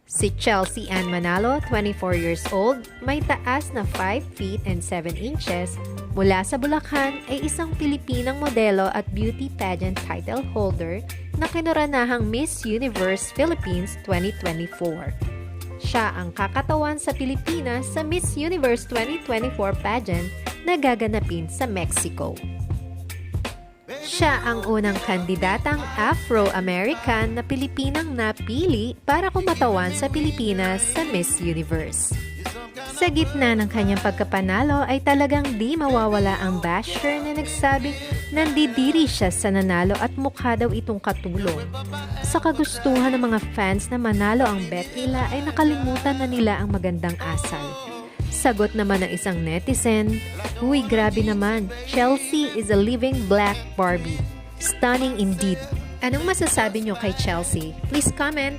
Si Chelsea Ann Manalo, 24 years old, may taas na 5 feet and 7 inches, mula sa Bulacan ay isang Pilipinang modelo at beauty pageant title holder na kinuranahang Miss Universe Philippines 2024. Siya ang kakatawan sa Pilipinas sa Miss Universe 2024 pageant na gaganapin sa Mexico. Siya ang unang kandidatang Afro-American na Pilipinang napili para kumatawan sa Pilipinas sa Miss Universe. Sa gitna ng kanyang pagkapanalo ay talagang di mawawala ang basher na nagsabing nandidiri siya sa nanalo at mukha daw itong katulong. Sa kagustuhan ng mga fans na manalo ang bet nila ay nakalimutan na nila ang magandang asal. Sagot naman ng isang netizen, "Uy, grabe naman, Chelsea is a living black Barbie. Stunning indeed." Anong masasabi nyo kay Chelsea? Please comment!